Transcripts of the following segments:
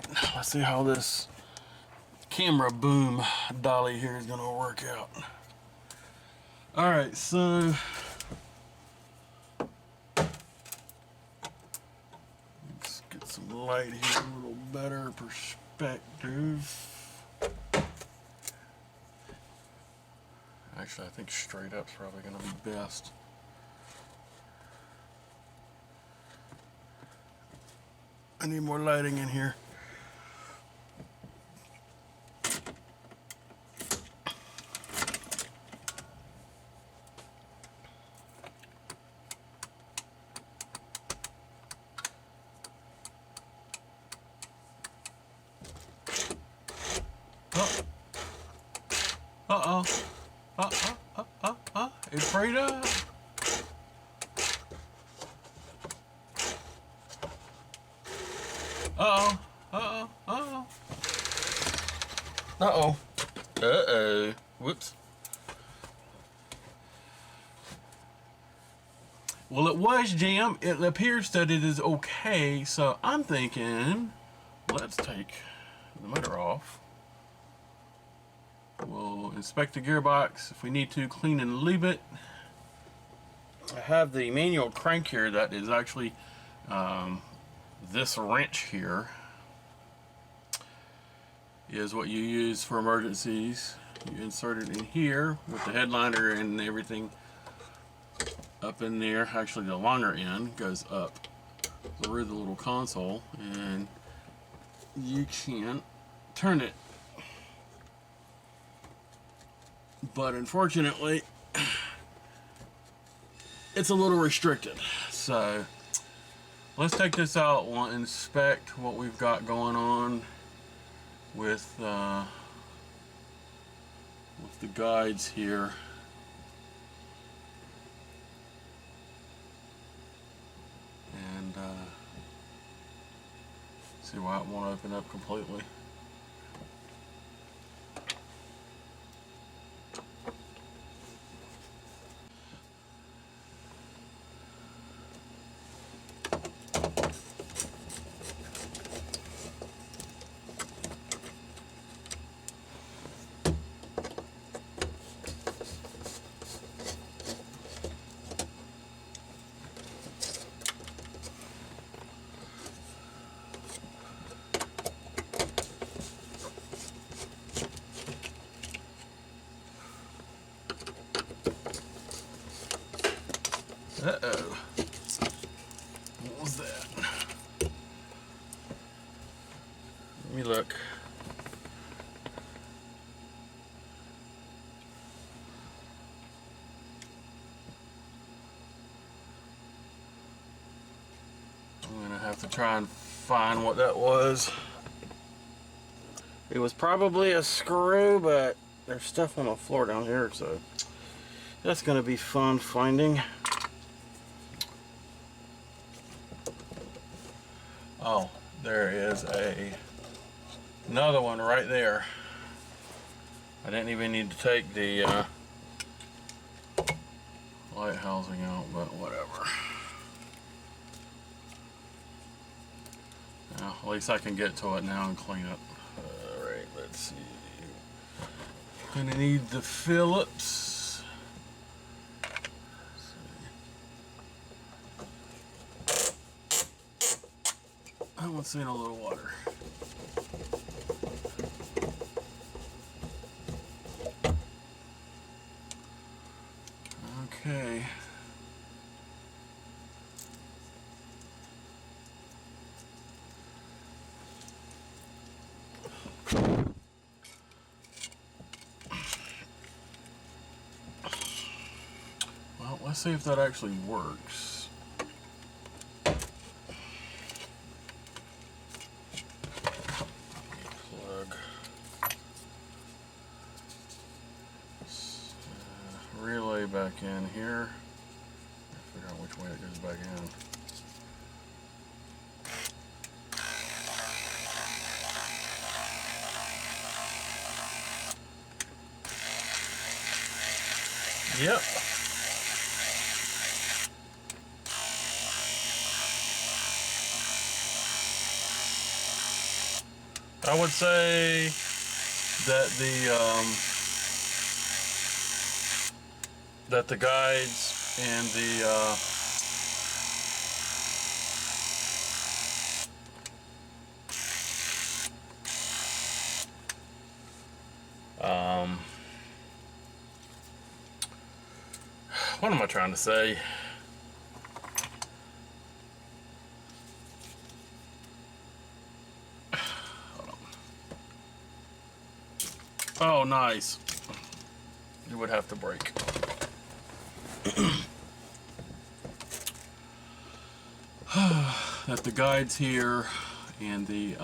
Alright, let's see how this camera boom dolly here is going to work out. Alright, so let's get some light here, a little better perspective. Actually, I think straight up's probably going to be best. I need more lighting in here. It's right up. Whoops. Well, it was jammed. It appears that it is okay, so I'm thinking let's take the motor off. We'll inspect the gearbox if we need to, clean and leave it. I have the manual crank here that is actually this wrench here is what you use for emergencies. You insert it in here with the headliner and everything up in there. Actually, the longer end goes up through the little console and you can turn it. But unfortunately, it's a little restricted. So let's take this out. We'll inspect what we've got going on with the guides here. And see why it won't open up completely. Uh-oh. What was that? Let me look. I'm gonna have to try and find what that was. It was probably a screw, but there's stuff on the floor down here, so that's gonna be fun finding. Oh, there is another one right there. I didn't even need to take the light housing out, but whatever. Now, at least I can get to it now and clean it. Alright, let's see. Gonna need the Phillips. I want to see a little water. Okay. Well, let's see if that actually works. Relay back in here. Figure out which way it goes back in. Yep. I would say that the guides and the what am I trying to say? Oh, nice. You would have to break. That the guides here and the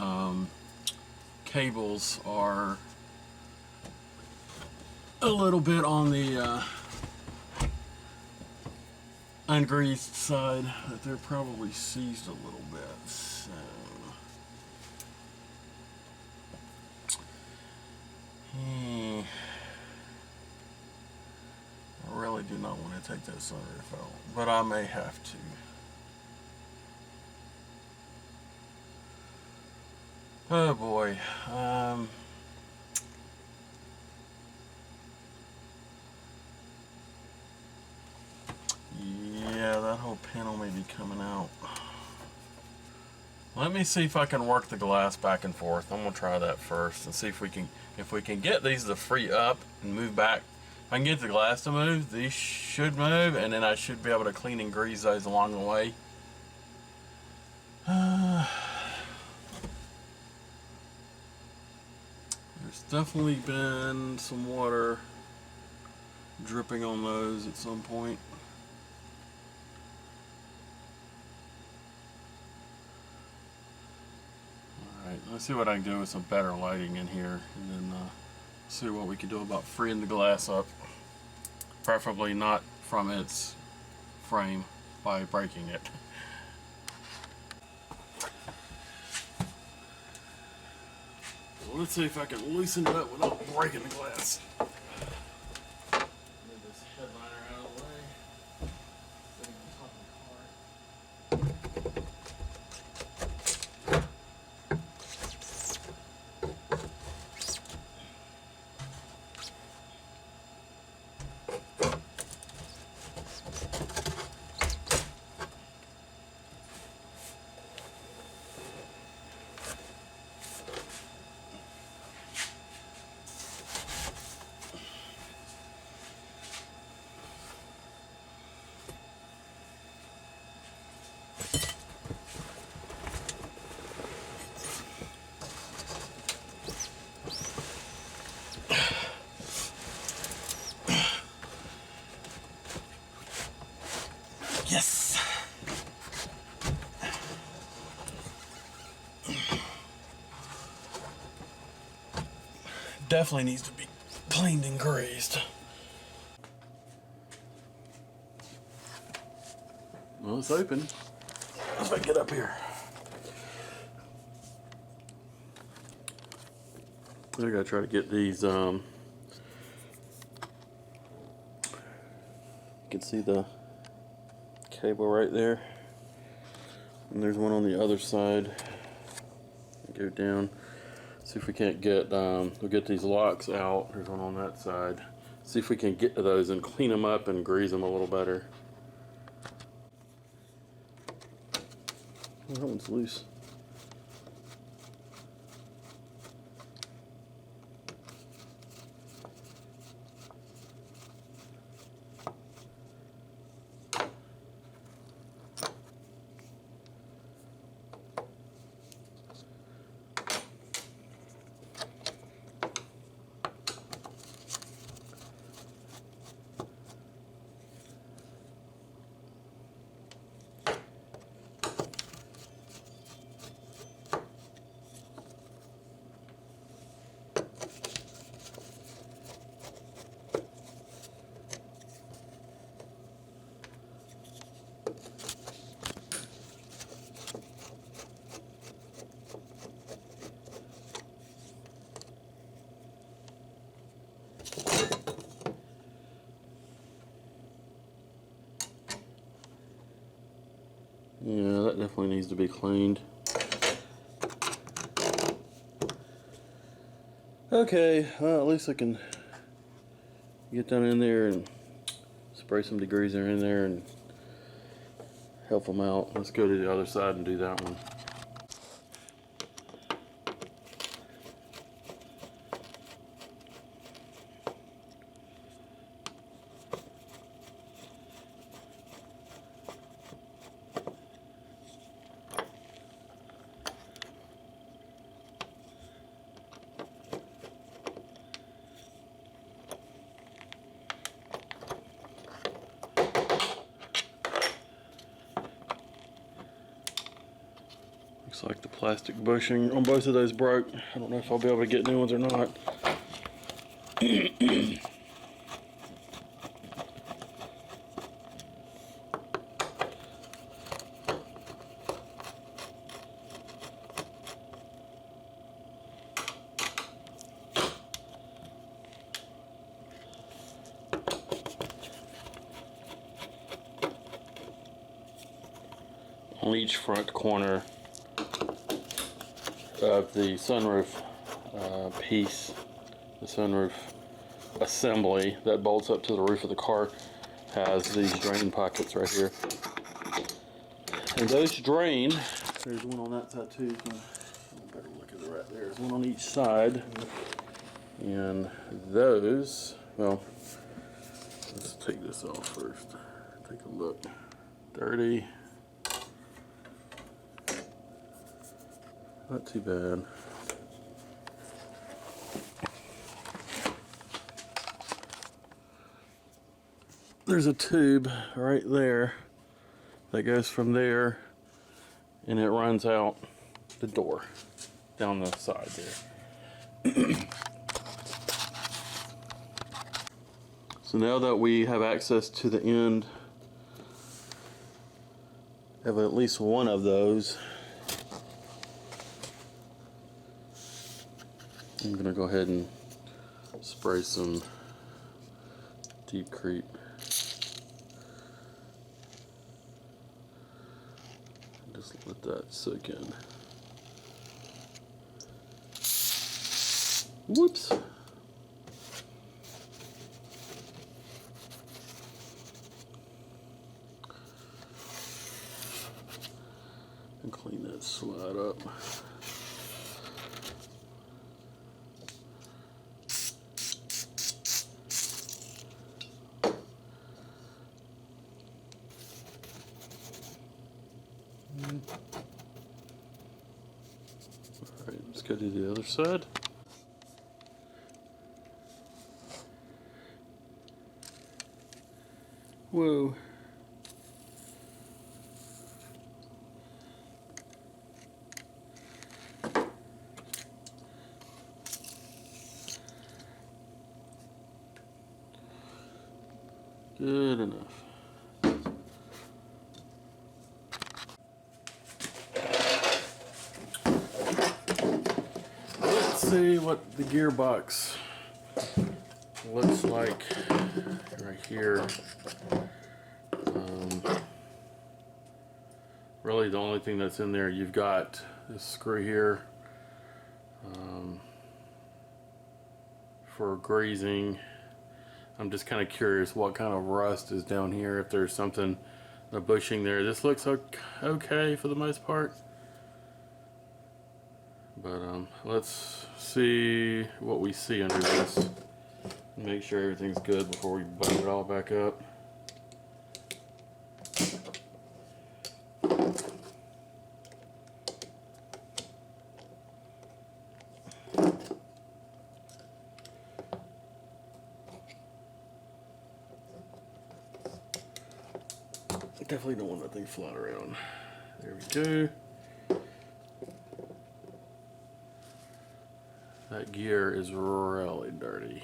cables are a little bit on the ungreased side, that they're probably seized a little bit. So I really do not want to take that sunroof out, but I may have to. Oh boy. Yeah, that whole panel may be coming out. Let me see if I can work the glass back and forth. I'm gonna try that first and see if we can get these to free up and move back. If I can get the glass to move, these should move, and then I should be able to clean and grease those along the way. There's definitely been some water dripping on those at some point. Alright, let's see what I can do with some better lighting in here, and then see what we can do about freeing the glass up. Preferably not from its frame by breaking it. Let's see if I can loosen it up without breaking the glass. Move this headliner out of the way. Sitting on top of the car. Yes! Definitely needs to be cleaned and greased. Well, it's open. Let's get up here. I gotta try to get these, you can see the cable right there, and there's one on the other side. Go down, see if we can't get we'll get these locks out. There's one on that side. See if we can get to those and clean them up and grease them a little better. Oh, that one's loose. Yeah, that definitely needs to be cleaned. Okay, well, at least I can get down in there and spray some degreaser in there and help them out. Let's go to the other side and do that one. Looks like the plastic bushing on both of those broke. I don't know if I'll be able to get new ones or not. On each front corner of the sunroof piece, the sunroof assembly that bolts up to the roof of the car has these drain pockets right here. And those drain, there's one on that side too. Better look at it right there. There's one on each side. And those, well, let's take this off first. Take a look. Dirty. Not too bad. There's a tube right there that goes from there and it runs out the door down the side there. So now that we have access to the end of at least one of those, I'm going to go ahead and spray some deep creep. Just let that soak in. Whoops. And clean that slide up. Alright, let's go to the other side. Whoa. Good enough. Let's see what the gearbox looks like right here. Really the only thing that's in there, you've got this screw here for greasing. I'm just kind of curious what kind of rust is down here, if there's something, the bushing there. This looks okay for the most part. But let's see what we see under this. Make sure everything's good before we button it all back up. Definitely don't want that thing flying around. There we go. That gear is really dirty.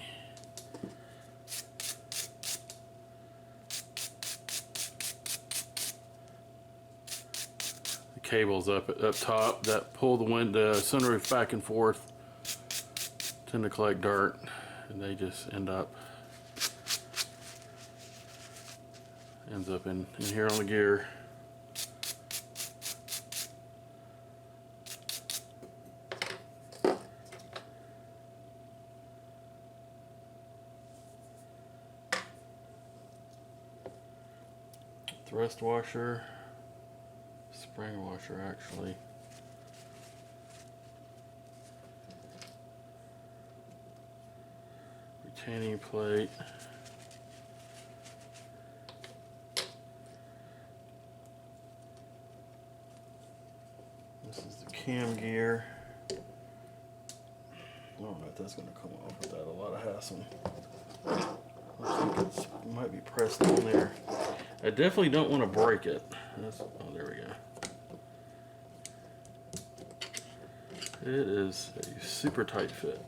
The cables up top that pull the sunroof back and forth tend to collect dirt, and they just ends up in here on the gear. thrust washer, spring washer actually. Retaining plate. This is the cam gear. I don't know if that's going to come off without a lot of hassle. Looks like it might be pressed on there. I definitely don't want to break it. Oh, there we go. It is a super tight fit.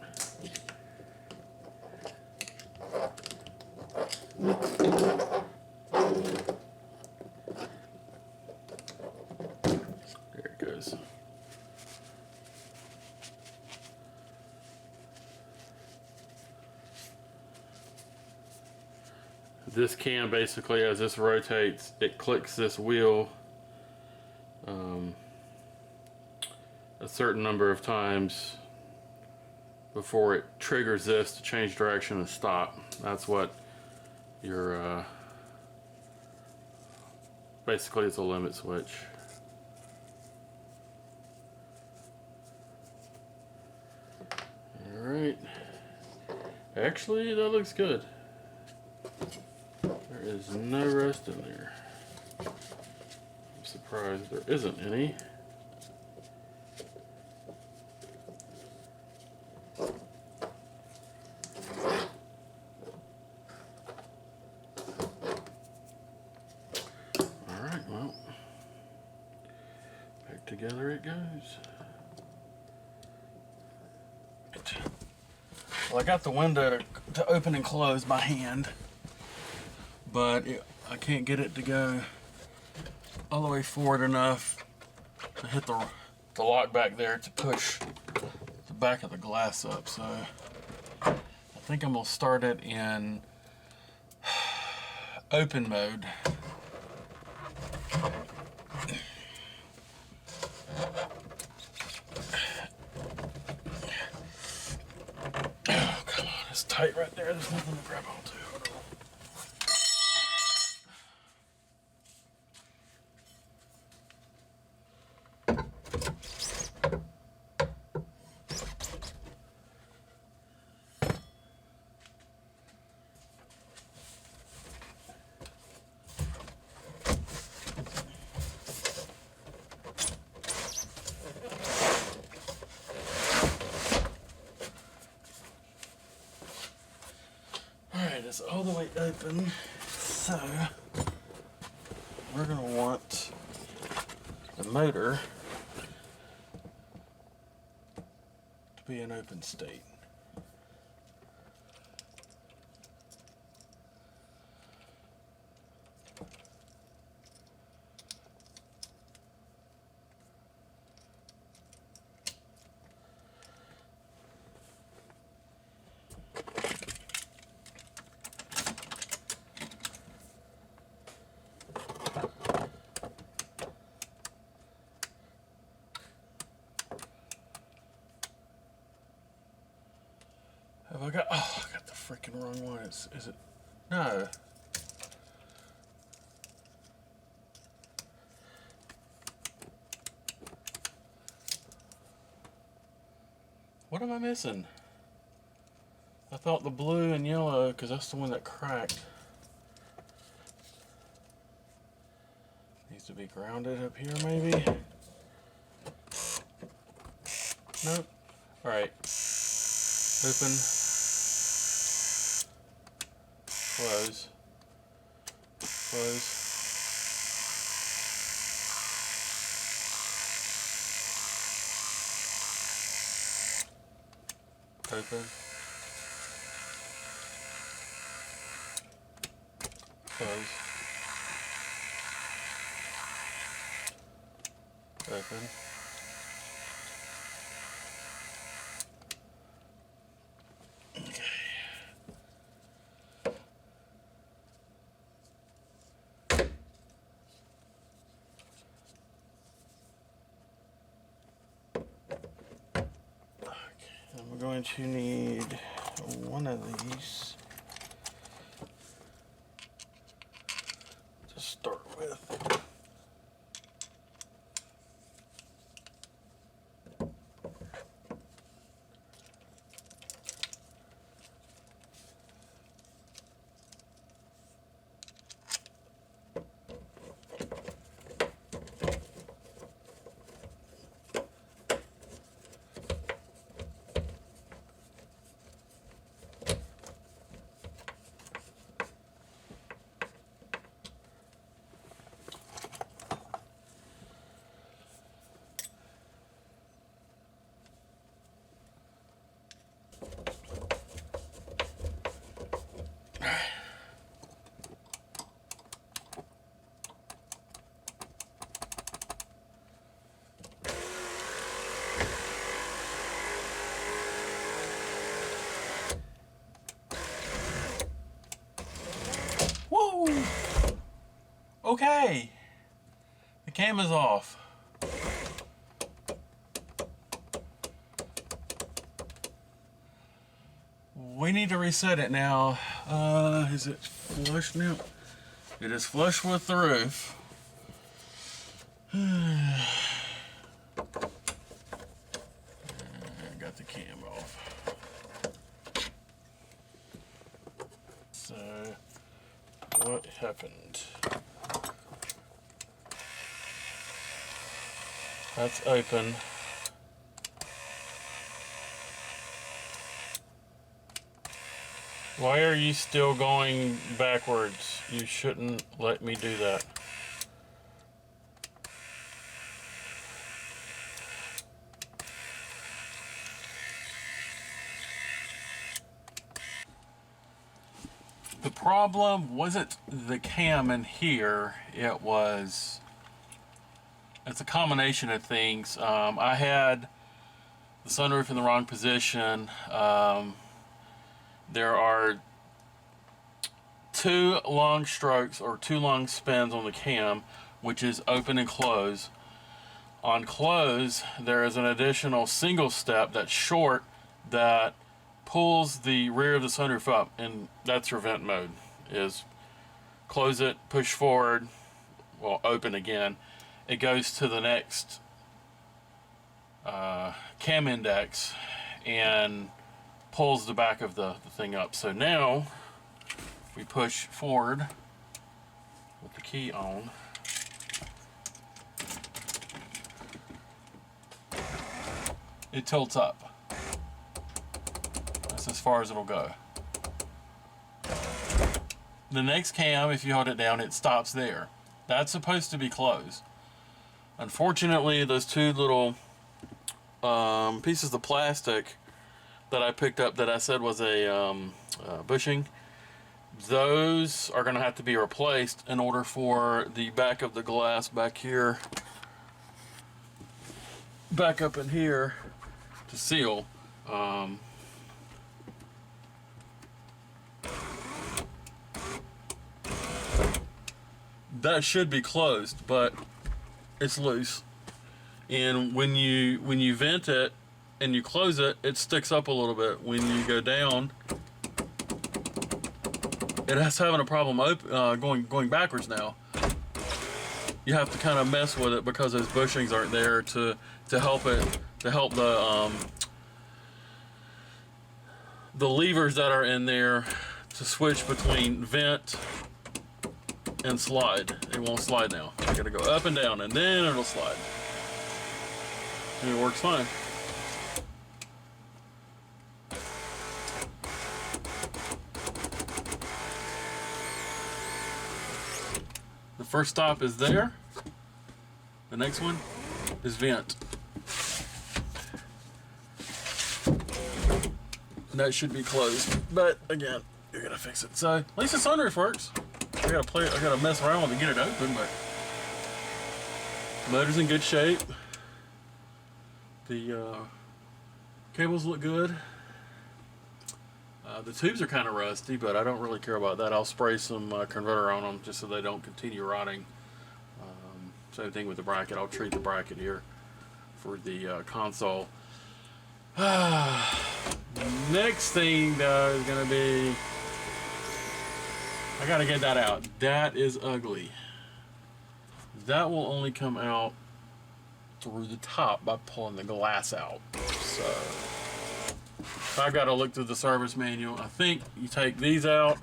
There it goes. This cam basically, as this rotates, it clicks this wheel a certain number of times before it triggers this to change direction and stop. That's what your basically it's a limit switch. All right, actually that looks good. There is no rust in there. I'm surprised there isn't any. Alright, well, back together it goes. Well, I got the window to open and close by hand, but I can't get it to go all the way forward enough to hit the lock back there to push the back of the glass up. So I think I'm gonna start it in open mode. Oh, come on, it's tight right there. There's nothing to grab onto. It's all the way open, so we're going to want the motor to be in open state. Have I got, oh, I got the freaking wrong one. Is it? No. What am I missing? I thought the blue and yellow, because that's the one that cracked. Needs to be grounded up here, maybe? Nope. Alright. Open. Close. Close. Open. Close. Open. I'm going to need one of these to start with. Okay, the cam is off. We need to reset it now. Is it flush now? It is flush with the roof. Got the cam off. So, what happened? That's open. Why are you still going backwards? You shouldn't let me do that. The problem wasn't the cam in here, it's a combination of things. I had the sunroof in the wrong position. There are 2 long strokes or 2 long spins on the cam, which is open and close. On close, there is an additional single step that's short that pulls the rear of the sunroof up, and that's your vent mode. Is close it, push forward, well, open again. It goes to the next cam index and pulls the back of the thing up. So now we push forward with the key on. It tilts up. That's as far as it'll go. The next cam, if you hold it down, it stops there. That's supposed to be closed. Unfortunately, those 2 little pieces of plastic that I picked up that I said was a bushing, those are going to have to be replaced in order for the back of the glass back here, back up in here, to seal. That should be closed, but it's loose. And when you vent it and you close it, it sticks up a little bit. When you go down, it's having a problem going backwards now. You have to kind of mess with it because those bushings aren't there to help it, to help the levers that are in there to switch between vent and slide. It won't slide now. I gotta go up and down and then it'll slide. And it works fine. The first stop is there. The next one is vent. That should be closed, but again, you're gonna fix it. So at least the sunroof works. I gotta mess around with it to get it open, but motor's in good shape. The cables look good. The tubes are kind of rusty, but I don't really care about that. I'll spray some converter on them just so they don't continue rotting. Same thing with the bracket. I'll treat the bracket here for the console. Next thing though is gonna be, I gotta get that out. That is ugly. That will only come out through the top by pulling the glass out. So I've got to look through the service manual. I think you take these out,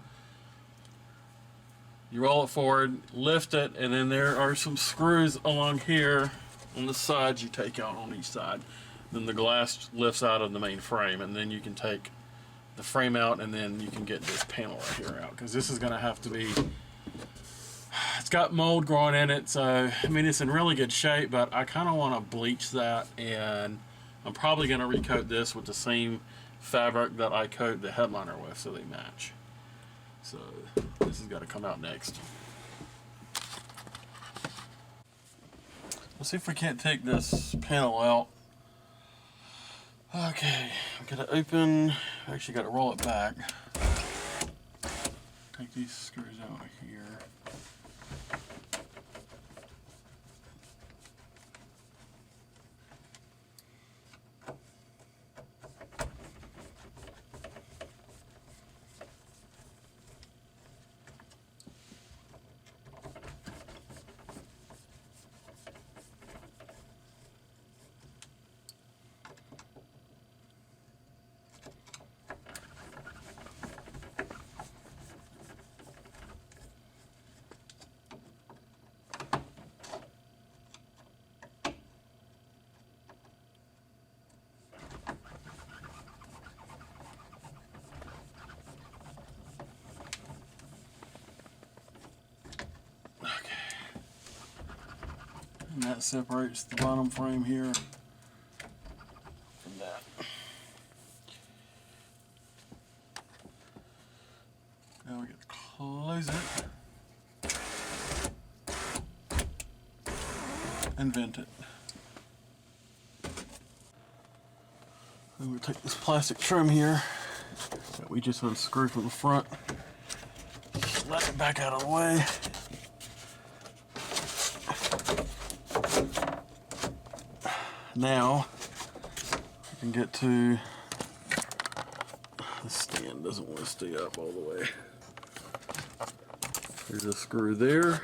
you roll it forward, lift it, and then there are some screws along here on the sides you take out on each side. Then the glass lifts out of the main frame, and then you can take the frame out, and then you can get this panel right here out, because this is going to have to be, it's got mold growing in it, so I mean it's in really good shape, but I kind of want to bleach that, and I'm probably going to recoat this with the same fabric that I coat the headliner with so they match. So this has got to come out next. Let's see if we can't take this panel out. Okay, I'm gonna open, actually got to roll it back. Take these screws out here. that separates the bottom frame here from that. Now we get to close it and vent it. Then we take this plastic trim here that we just unscrewed from the front, slide it back out of the way. Now we can get to the stand. Doesn't want to stay up all the way. There's a screw there,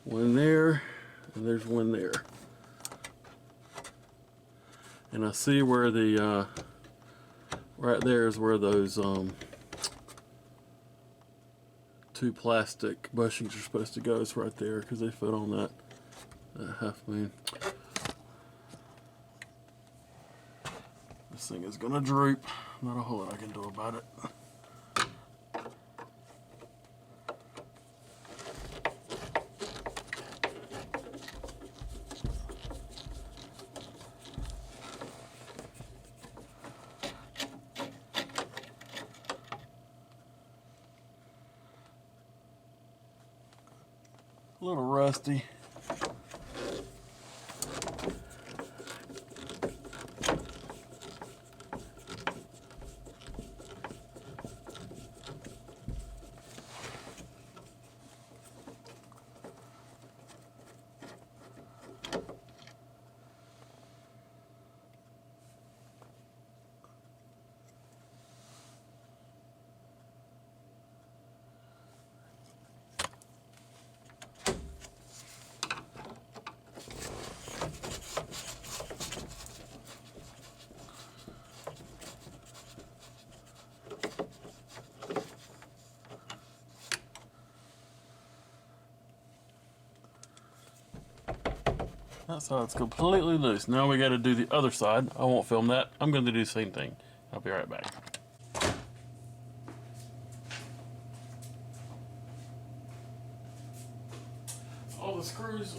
one there, and there's one there. And I see where the right there is where those two plastic bushings are supposed to go. It's right there because they fit on that half moon. This thing is gonna droop. Not a whole lot I can do about it. A little rusty. That side's completely loose. Now we got to do the other side. I won't film that. I'm going to do the same thing. I'll be right back. All the screws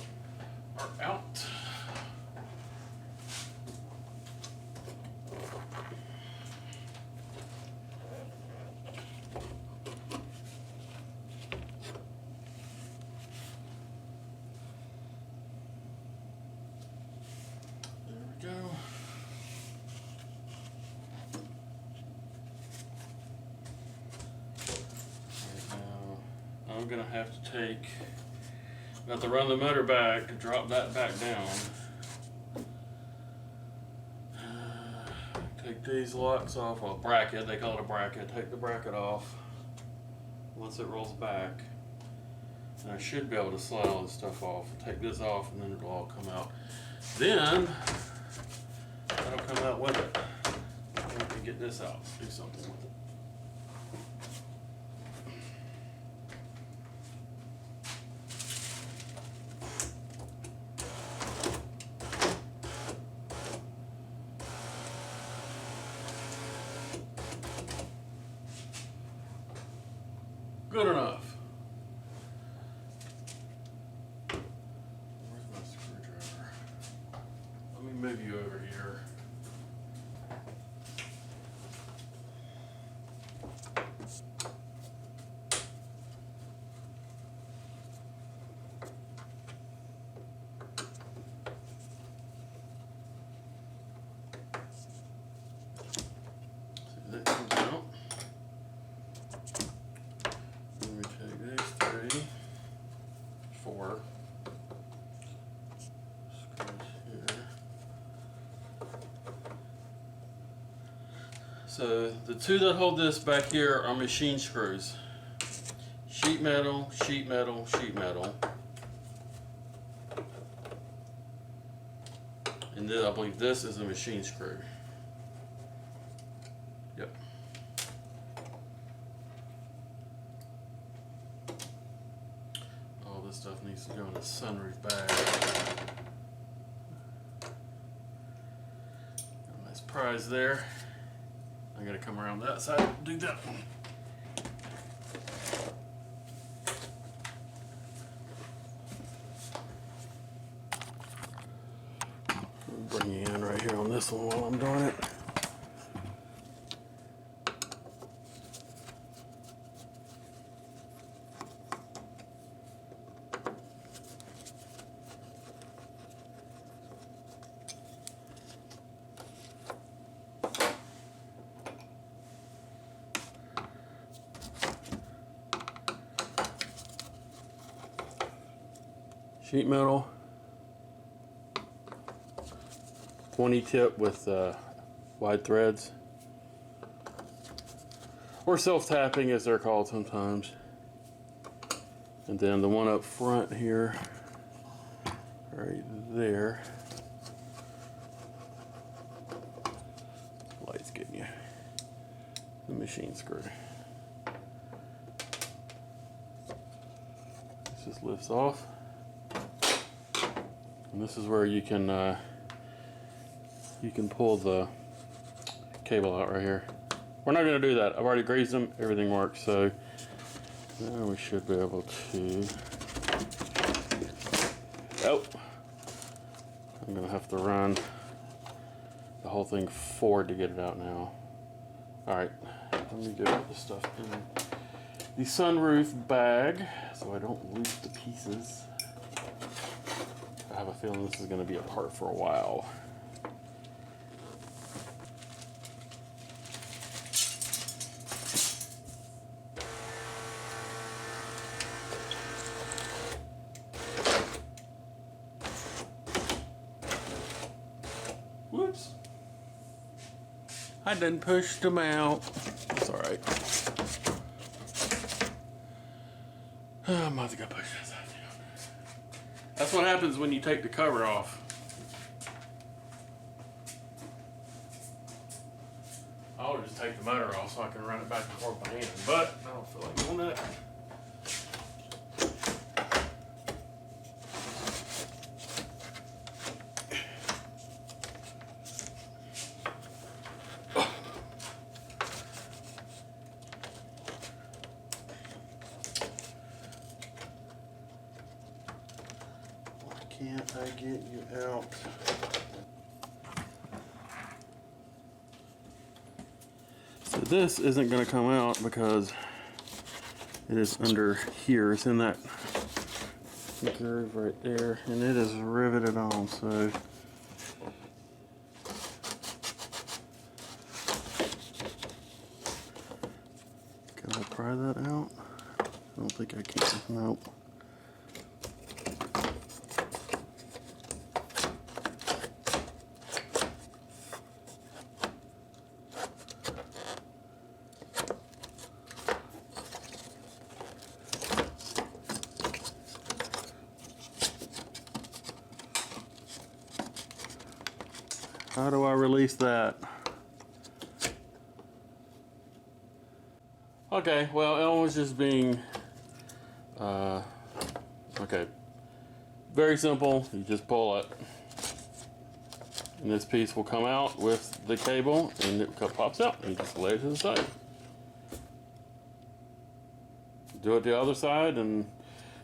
are out. Go. Now I'm gonna have to take, got to run the motor back, drop that back down. Take these locks off, well, bracket, they call it a bracket. Take the bracket off once it rolls back. And I should be able to slide all this stuff off. Take this off and then it'll all come out. Then that'll come out with it. We can get this out, do something with it. Good enough. Where's my screwdriver? Let me move you over here. See, that comes out. Let me take these 3, 4 screws here. So the 2 that hold this back here are machine screws. Sheet metal, sheet metal, sheet metal. And then I believe this is a machine screw. Yep. All this stuff needs to go in a sunroof bag. Nice prize there. I gotta come around that side and do that one. this one while I'm doing it. Sheet metal, 20 tip with wide threads, or self-tapping as they're called sometimes. And then the one up front here, right there. Light's getting you. The machine screw. This just lifts off. And this is where you can pull the cable out right here. We're not going to do that. I've already grazed them. Everything works. So now we should be able to. Oh, I'm going to have to run the whole thing forward to get it out now. All right, let me get all this stuff in the sunroof bag so I don't lose the pieces. I have a feeling this is going to be apart for a while. Whoops. I done pushed them out. It's all right. I'm about to go push this out. That's what happens when you take the cover off. I'll just take the motor off so I can run it back and forth by hand, but I don't feel like doing that. Can't I get you out? So this isn't going to come out because it is under here. It's in that groove right there, and it is riveted on. So can I pry that out? I don't think I can. Nope. How do I release that? Okay, well, Ellen was just being, okay, very simple. You just pull it, and this piece will come out with the cable, and it pops out, and you just lay it to the side. Do it the other side, and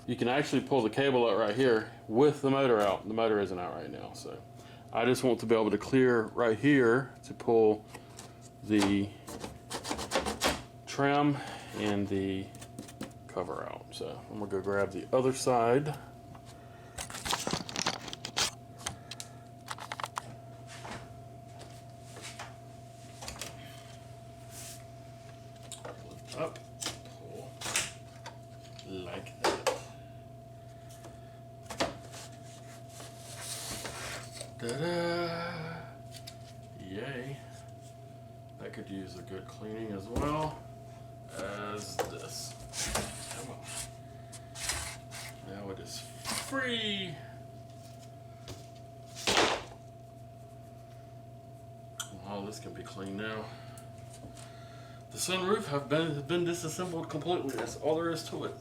you can actually pull the cable out right here with the motor out. The motor isn't out right now, so. I just want to be able to clear right here to pull the trim and the cover out. So I'm gonna go grab the other side. Lift up, pull like that. Ta-da! Yay. That could use a good cleaning as well as this. Come on. Now it is free. Well, this can be clean now. The sunroof has been disassembled completely. That's all there is to it.